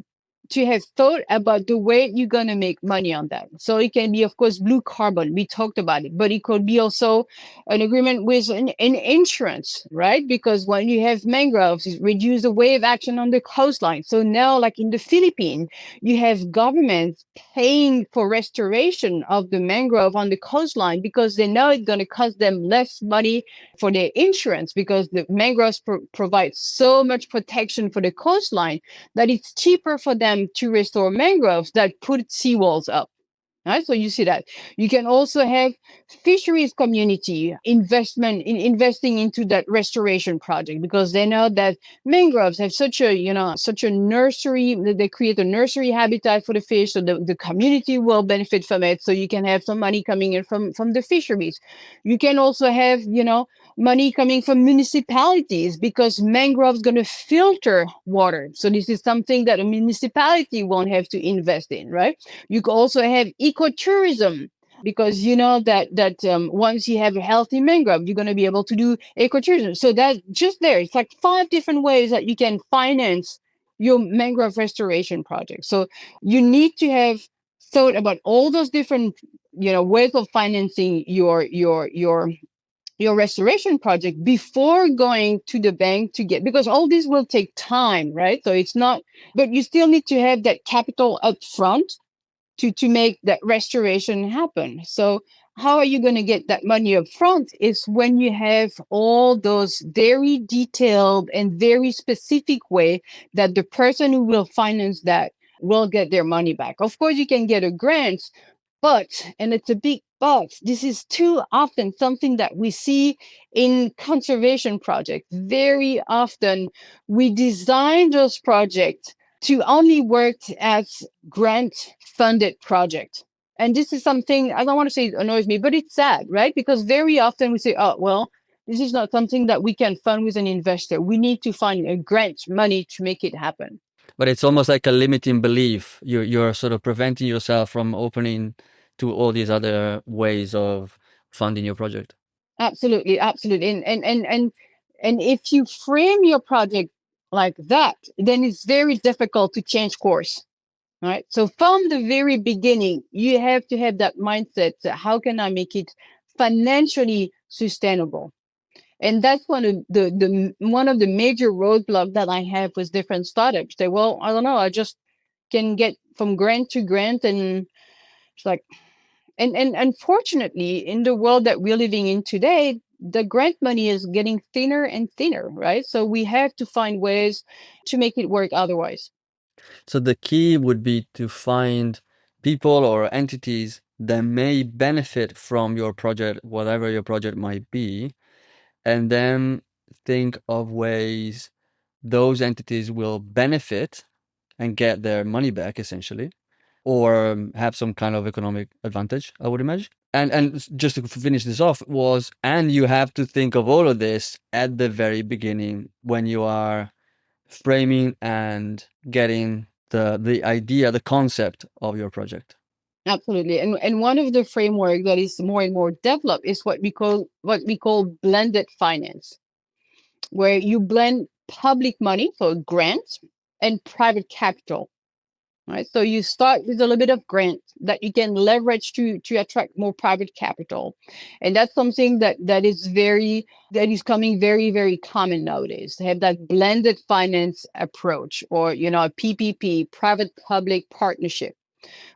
have thought about the way you're going to make money on that. So it can be, of course, blue carbon. We talked about it, but it could be also an agreement with an insurance, right? Because when you have mangroves, it reduces the wave action on the coastline. So now, like in the Philippines, you have governments paying for restoration of the mangrove on the coastline, because they know it's going to cost them less money for their insurance, because the mangroves provide so much protection for the coastline that it's cheaper for them to restore mangroves that put seawalls up. Right? So you see that. You can also have fisheries community investment in investing into that restoration project, because they know that mangroves have such a nursery. They create a nursery habitat for the fish, so the community will benefit from it. So you can have some money coming in from the fisheries. You can also have money coming from municipalities, because mangroves going to filter water. So this is something that a municipality won't have to invest in, right? You can also have ecotourism. because you know that once you have a healthy mangrove, you're going to be able to do ecotourism. So that just there, it's like 5 different ways that you can finance your mangrove restoration project. So you need to have thought about all those different, ways of financing your restoration project before going to the bank to get, because all this will take time, right? So it's not, but you still need to have that capital up front to make that restoration happen. So how are you going to get that money up front is when you have all those very detailed and very specific way that the person who will finance that will get their money back. Of course, you can get a grant, but, and it's a big but, this is too often something that we see in conservation projects. Very often we design those projects to only work as grant funded project. And this is something, I don't want to say it annoys me, but it's sad, right? Because very often we say, oh, well, this is not something that we can fund with an investor. We need to find a grant money to make it happen. But it's almost like a limiting belief. You're sort of preventing yourself from opening to all these other ways of funding your project. Absolutely, absolutely. And if you frame your project like that, then it's very difficult to change course. Right. So from the very beginning, you have to have that mindset that how can I make it financially sustainable? And that's one of the major roadblocks that I have with different startups. They, well, I don't know, I just can get from grant to grant, and it's like, and unfortunately, in the world that we're living in today, the grant money is getting thinner and thinner, right? So we have to find ways to make it work otherwise. So the key would be to find people or entities that may benefit from your project, whatever your project might be, and then think of ways those entities will benefit and get their money back, essentially, or have some kind of economic advantage, I would imagine. And just to finish this off was, and you have to think of all of this at the very beginning when you are framing and getting the idea, the concept of your project. Absolutely. And one of the framework that is more and more developed is what we call blended finance, where you blend public money, so grants, and private capital. Right. So you start with a little bit of grant that you can leverage to attract more private capital. And that's something that is coming very, very common nowadays, to have that blended finance approach, or a PPP, private public partnership,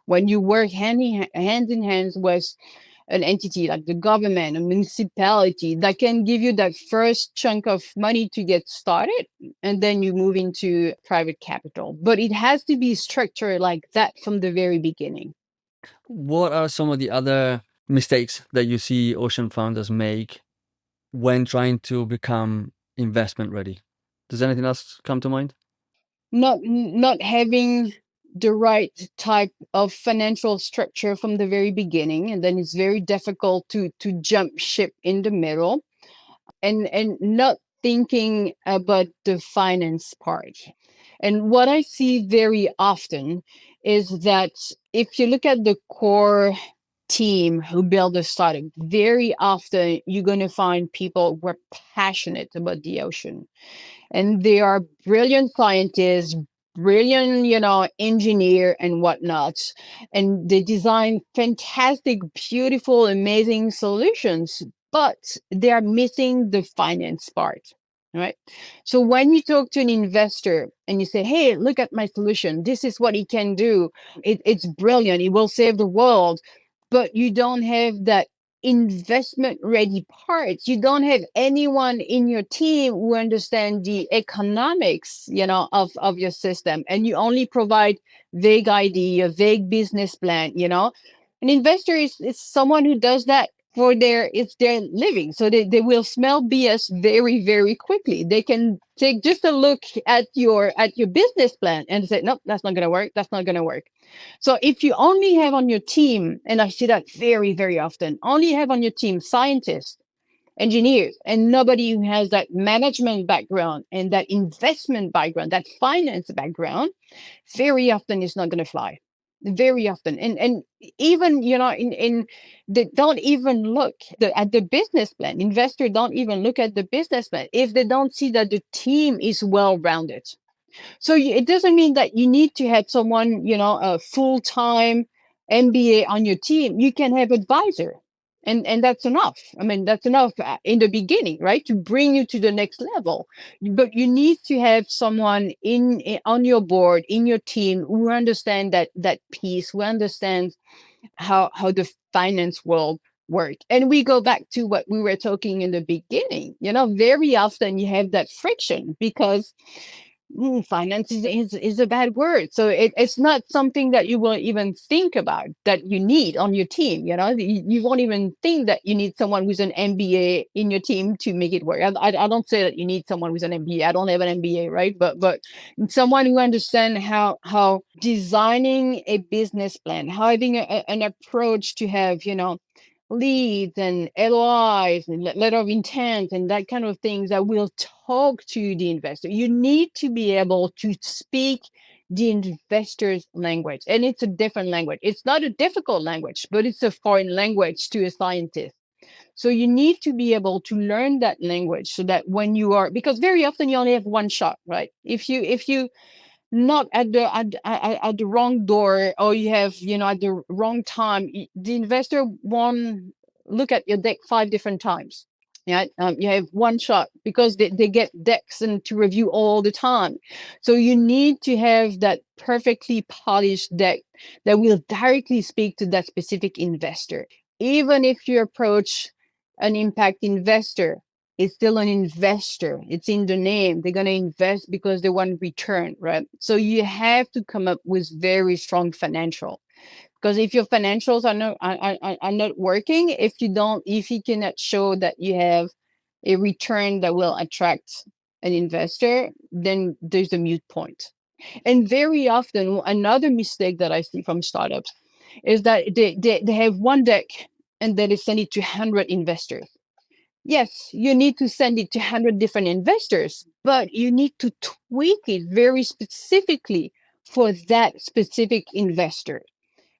when you work hand in hand with an entity like the government, a municipality, that can give you that first chunk of money to get started, and then you move into private capital. But it has to be structured like that from the very beginning. What are some of the other mistakes that you see ocean founders make when trying to become investment ready? Does anything else come to mind? Not having the right type of financial structure from the very beginning, and then it's very difficult to jump ship in the middle, and not thinking about the finance part. And what I see very often is that if you look at the core team who build a startup, very often you're going to find people who are passionate about the ocean, and they are brilliant scientists, brilliant, engineer and whatnot, and they design fantastic, beautiful, amazing solutions, but they are missing the finance part. Right. So when you talk to an investor and you say, hey, look at my solution, this is what it can do. It's brilliant. It will save the world. But you don't have that investment ready parts. You don't have anyone in your team who understand the economics, of your system, and you only provide vague idea, vague business plan. An investor is someone who does that for it's their living. So they will smell BS very, very quickly. They can take just a look at your business plan and say, nope, that's not gonna work. That's not gonna work. So if you only have on your team, and I see that very, very often, only have on your team scientists, engineers, and nobody who has that management background and that investment background, that finance background, very often it's not going to fly. very often. And even, in they don't even look at the business plan. Investors don't even look at the business plan if they don't see that the team is well rounded. So it doesn't mean that you need to have someone, a full-time MBA on your team. You can have advisor. And that's enough. I mean, that's enough in the beginning, right? To bring you to the next level. But you need to have someone on your board, in your team, who understand that piece, who understands how the finance world work. And we go back to what we were talking in the beginning. Very often you have that friction because finance is a bad word. So it's not something that you will even think about that you need on your team. You won't even think that you need someone with an MBA in your team to make it work. I don't say that you need someone with an MBA. I don't have an MBA, right? But someone who understands how designing a business plan, having an approach to have, leads and LOIs and letter of intent and that kind of things that will talk to the investor. You need to be able to speak the investor's language. And it's a different language. It's not a difficult language, but it's a foreign language to a scientist. So you need to be able to learn that language so that when you are, because very often you only have one shot, right? If you knock at the wrong door, or you have, at the wrong time, the investor won't look at your deck 5 different times. Yeah, you have one shot because they get decks and to review all the time. So you need to have that perfectly polished deck that will directly speak to that specific investor. Even if you approach an impact investor, it's still an investor. It's in the name. They're going to invest because they want return, right? So you have to come up with very strong financial. Because if your financials are not working, if you cannot show that you have a return that will attract an investor, then there's a mute point. And very often, another mistake that I see from startups is that they have one deck and then they send it to 100 investors. Yes, you need to send it to 100 different investors, but you need to tweak it very specifically for that specific investor.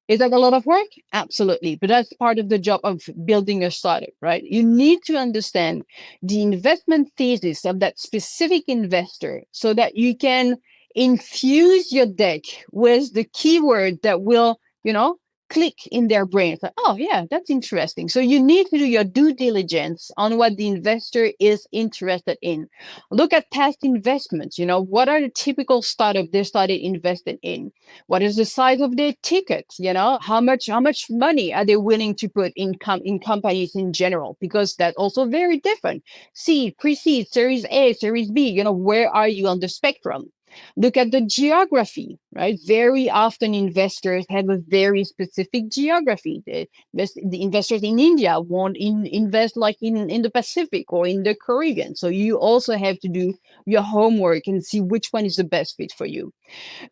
Is that a lot of work? Absolutely. But that's part of the job of building a startup, right? You need to understand the investment thesis of that specific investor so that you can infuse your deck with the keyword that will, click in their brain. It's like, oh, yeah, that's interesting. So you need to do your due diligence on what the investor is interested in. Look at past investments. What are the typical startup they started invested in? What is the size of their ticket? How much money are they willing to put in companies in general? Because that's also very different. Seed, pre-seed, Series A, Series B. Where are you on the spectrum? Look at the geography, right? Very often investors have a very specific geography. The investors in India won't invest like in the Pacific or in the Caribbean. So you also have to do your homework and see which one is the best fit for you.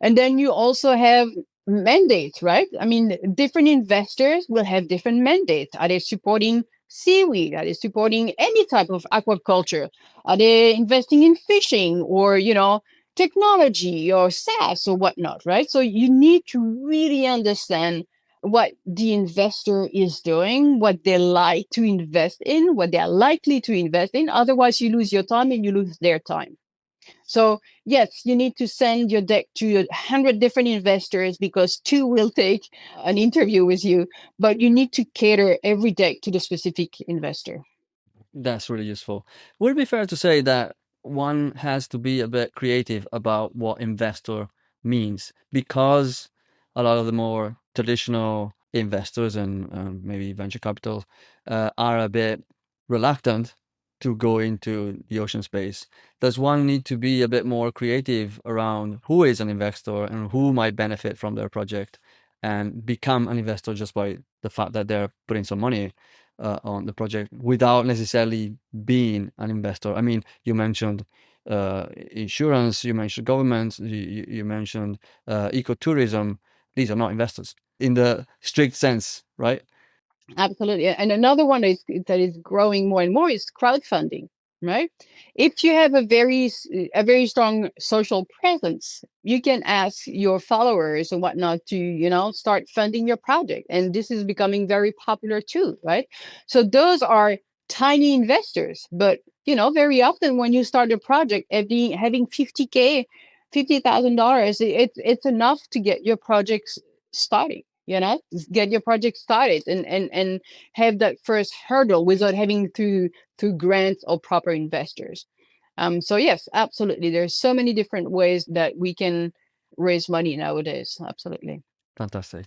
And then you also have mandates, right? I mean, different investors will have different mandates. Are they supporting seaweed? Are they supporting any type of aquaculture? Are they investing in fishing or, technology or SaaS or whatnot, right? So you need to really understand what the investor is doing, what they like to invest in, what they're likely to invest in. Otherwise, you lose your time and you lose their time. So yes, you need to send your deck to 100 different investors because two will take an interview with you, but you need to cater every deck to the specific investor. That's really useful. Would it be fair to say that one has to be a bit creative about what investor means? Because a lot of the more traditional investors and maybe venture capital are a bit reluctant to go into the ocean space. Does one need to be a bit more creative around who is an investor and who might benefit from their project and become an investor just by the fact that they're putting some money on the project without necessarily being an investor? I mean, you mentioned insurance, you mentioned governments, you mentioned ecotourism. These are not investors in the strict sense, right? Absolutely. And another one that is growing more and more is crowdfunding. right? If you have a very strong social presence, you can ask your followers and whatnot to, start funding your project. And this is becoming very popular too, right? So those are tiny investors, but very often when you start a project, having 50K, $50,000, it's enough to get your projects starting. Get your project started and have that first hurdle without having through grants or proper investors. So yes, absolutely. There's so many different ways that we can raise money nowadays. Absolutely. Fantastic.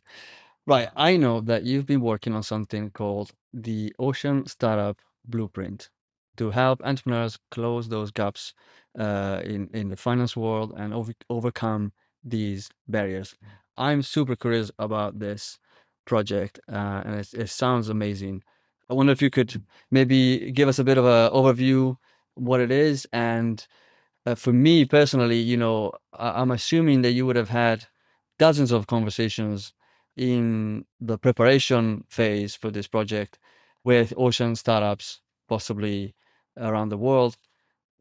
Right. I know that you've been working on something called the Ocean Startup Blueprint to help entrepreneurs close those gaps in the finance world and overcome these barriers. I'm super curious about this project, and it sounds amazing. I wonder if you could maybe give us a bit of an overview what it is. And for me personally, I'm assuming that you would have had dozens of conversations in the preparation phase for this project with ocean startups, possibly around the world.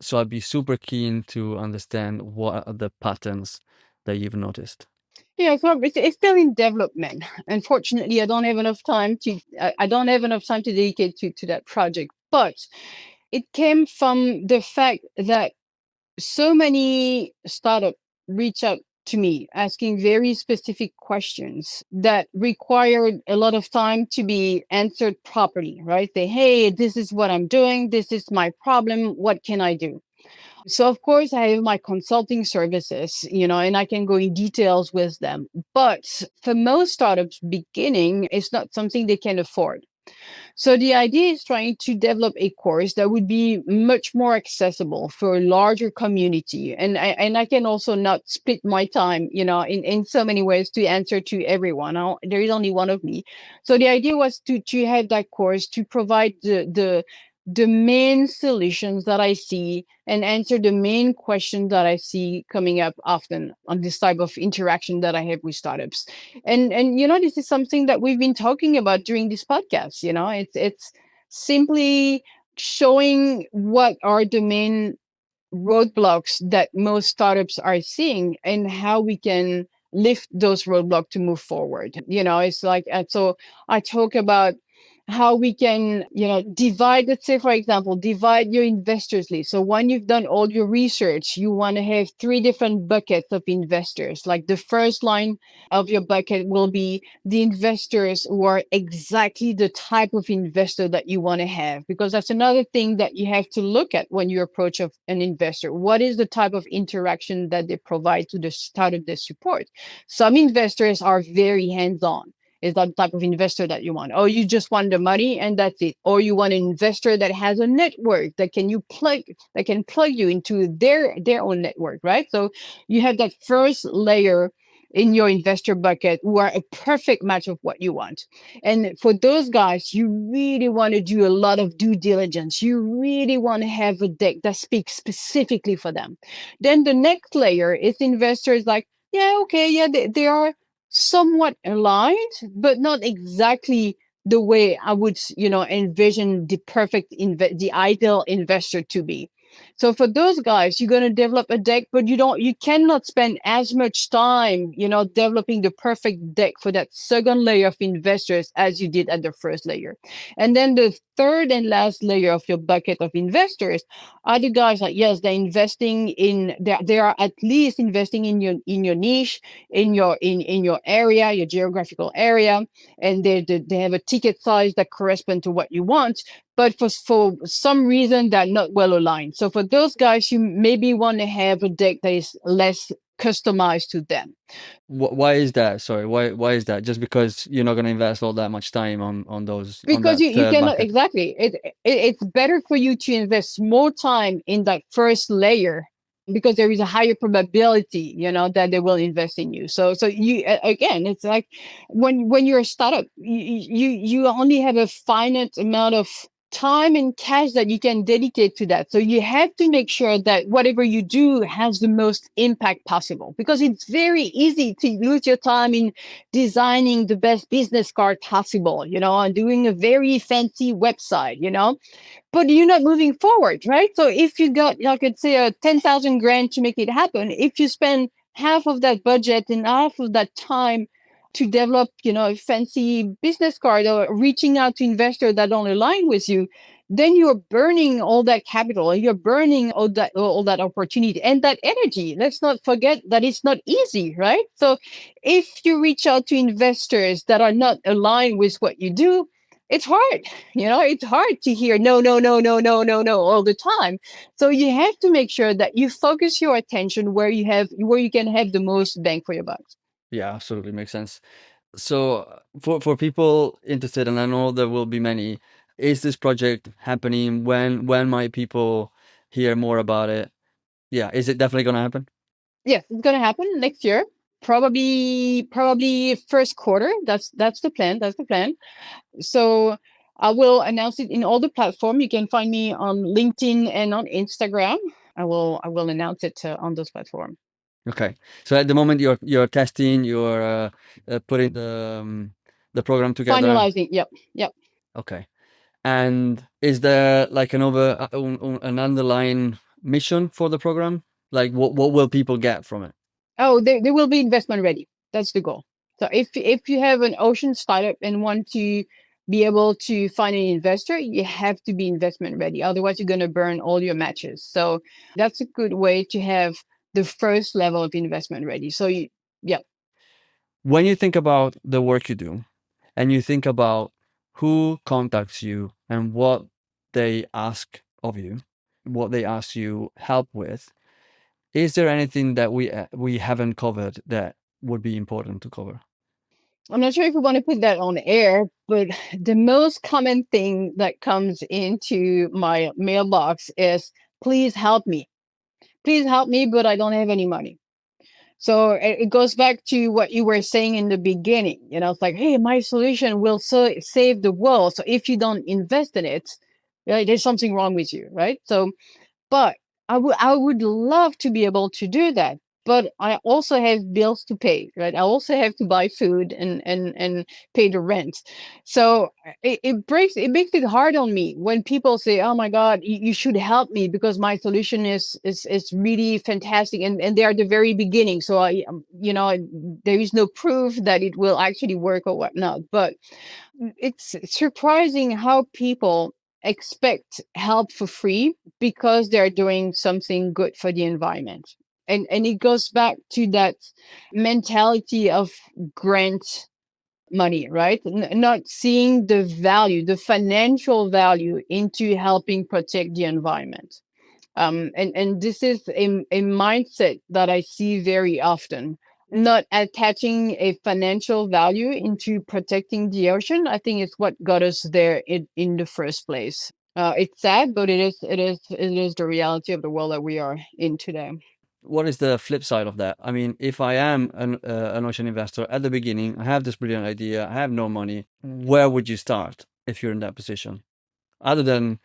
So I'd be super keen to understand what are the patterns that you've noticed. Yeah, so it's still in development. Unfortunately, I don't have enough time to. I don't have enough time to dedicate to that project. But it came from the fact that so many startups reach out to me asking very specific questions that required a lot of time to be answered properly, right? Hey, this is what I'm doing. This is my problem. What can I do? So of course I have my consulting services, and I can go in details with them. But for most startups beginning, it's not something they can afford. So the idea is trying to develop a course that would be much more accessible for a larger community. And I can also not split my time, in so many ways to answer to everyone. There is only one of me. So the idea was to have that course to provide the main solutions that I see and answer the main questions that I see coming up often on this type of interaction that I have with startups. And this is something that we've been talking about during this podcast. It's simply showing what are the main roadblocks that most startups are seeing and how we can lift those roadblocks to move forward. It's like, so I talk about how we can, divide, let's say, for example, divide your investors list. So when you've done all your research, you want to have three different buckets of investors. Like the first line of your bucket will be the investors who are exactly the type of investor that you want to have, because that's another thing that you have to look at when you approach an investor. What is the type of interaction that they provide to the start of the support? Some investors are very hands-on. Is that the type of investor that you want? Or you just want the money and that's it? Or you want an investor that has a network that can plug you into their own network, right? So you have that first layer in your investor bucket who are a perfect match of what you want. And for those guys, you really want to do a lot of due diligence. You really want to have a deck that speaks specifically for them. Then the next layer is investors like, yeah, okay, yeah, they are somewhat aligned, but not exactly the way I would, envision the ideal investor to be. So for those guys, you're going to develop a deck, but you cannot spend as much time, developing the perfect deck for that second layer of investors as you did at the first layer. And then the third and last layer of your bucket of investors are the guys like, yes, they are at least investing in your niche, in your area, your geographical area, and they have a ticket size that corresponds to what you want, but for some reason they're not well aligned. So for those guys, you maybe want to have a deck that is less customized to them. Why is that? Sorry, why is that? Just because you're not going to invest all that much time on Because that you third cannot bucket? exactly it's better for you to invest more time in that first layer, because there is a higher probability, that they will invest in you. So you again, it's like when you're a startup, you only have a finite amount of time and cash that you can dedicate to that. So you have to make sure that whatever you do has the most impact possible, because it's very easy to lose your time in designing the best business card possible, and doing a very fancy website, but you're not moving forward, right? So if you got, like, let's say, a 10,000 grand to make it happen, if you spend half of that budget and half of that time to develop, a fancy business card or reaching out to investors that don't align with you, then you're burning all that capital, and you're burning all that opportunity and that energy. Let's not forget that it's not easy, right? So if you reach out to investors that are not aligned with what you do, it's hard. It's hard to hear no, no, no, no, no, no, no all the time. So you have to make sure that you focus your attention where you can have the most bang for your buck. Yeah, absolutely makes sense. So for people interested, and I know there will be many, is this project happening? When might people hear more about it? Yeah, is it definitely gonna happen? Yes, it's going to happen next year. Probably first quarter. That's the plan. That's the plan. So I will announce it in all the platform. You can find me on LinkedIn and on Instagram. I will announce it on those platforms. Okay. So at the moment you're testing, you're putting the program together. Finalizing. Yep. Yep. Okay. And is there like an underlying mission for the program? Like what will people get from it? Oh, they will be investment ready. That's the goal. So if you have an ocean startup and want to be able to find an investor, you have to be investment ready. Otherwise, you're going to burn all your matches. So that's a good way to have the first level of investment ready. So yeah. When you think about the work you do and you think about who contacts you and what they ask of you, what they ask you help with, is there anything that we haven't covered that would be important to cover? I'm not sure if we want to put that on air, but the most common thing that comes into my mailbox is, please help me. Please help me, but I don't have any money. So it goes back to what you were saying in the beginning. It's like, hey, my solution will save the world. So if you don't invest in it, right, there's something wrong with you, right? So, but I would love to be able to do that. But I also have bills to pay, right? I also have to buy food and pay the rent. So it makes it hard on me when people say, "Oh my God, you should help me because my solution is really fantastic," and they are the very beginning. So there is no proof that it will actually work or whatnot. But it's surprising how people expect help for free because they're doing something good for the environment. And it goes back to that mentality of grant money, right? Not seeing the value, the financial value into helping protect the environment. And this is a mindset that I see very often. Not attaching a financial value into protecting the ocean, I think it's what got us there in the first place. It's sad, but it is the reality of the world that we are in today. What is the flip side of that? I mean, if I am an ocean investor at the beginning, I have this brilliant idea, I have no money, where would you start if you're in that position? Other than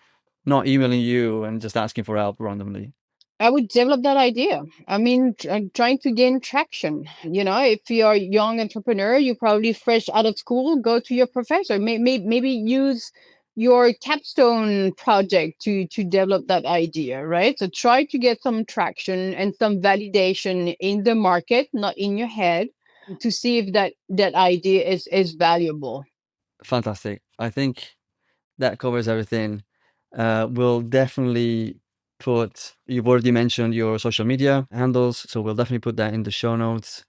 not emailing you and just asking for help randomly. I would develop that idea. I mean, trying to gain traction. If you're a young entrepreneur, you're probably fresh out of school, go to your professor. Maybe use your capstone project to develop that idea, right? So try to get some traction and some validation in the market, not in your head, to see if that idea is valuable. Fantastic. I think that covers everything. We'll definitely you've already mentioned your social media handles, so we'll definitely put that in the show notes.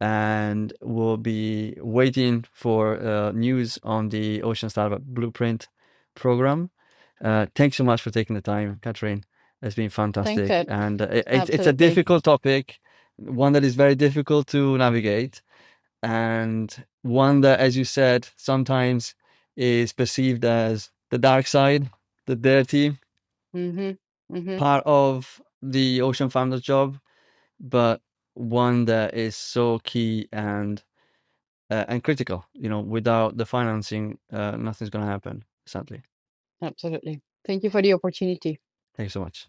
And we'll be waiting for news on the Ocean Startup Blueprint program. Thanks so much for taking the time, Catherine. It's been Thanks, fantastic. Ed. And it's a Absolutely. difficult topic, one that is very difficult to navigate, and one that, as you said, sometimes is perceived as the dark side, the dirty Mm-hmm. Mm-hmm. part of the ocean founder's job, but one that is so key and critical. Without the financing, nothing's going to happen, sadly. Absolutely. Thank you for the opportunity. Thanks so much.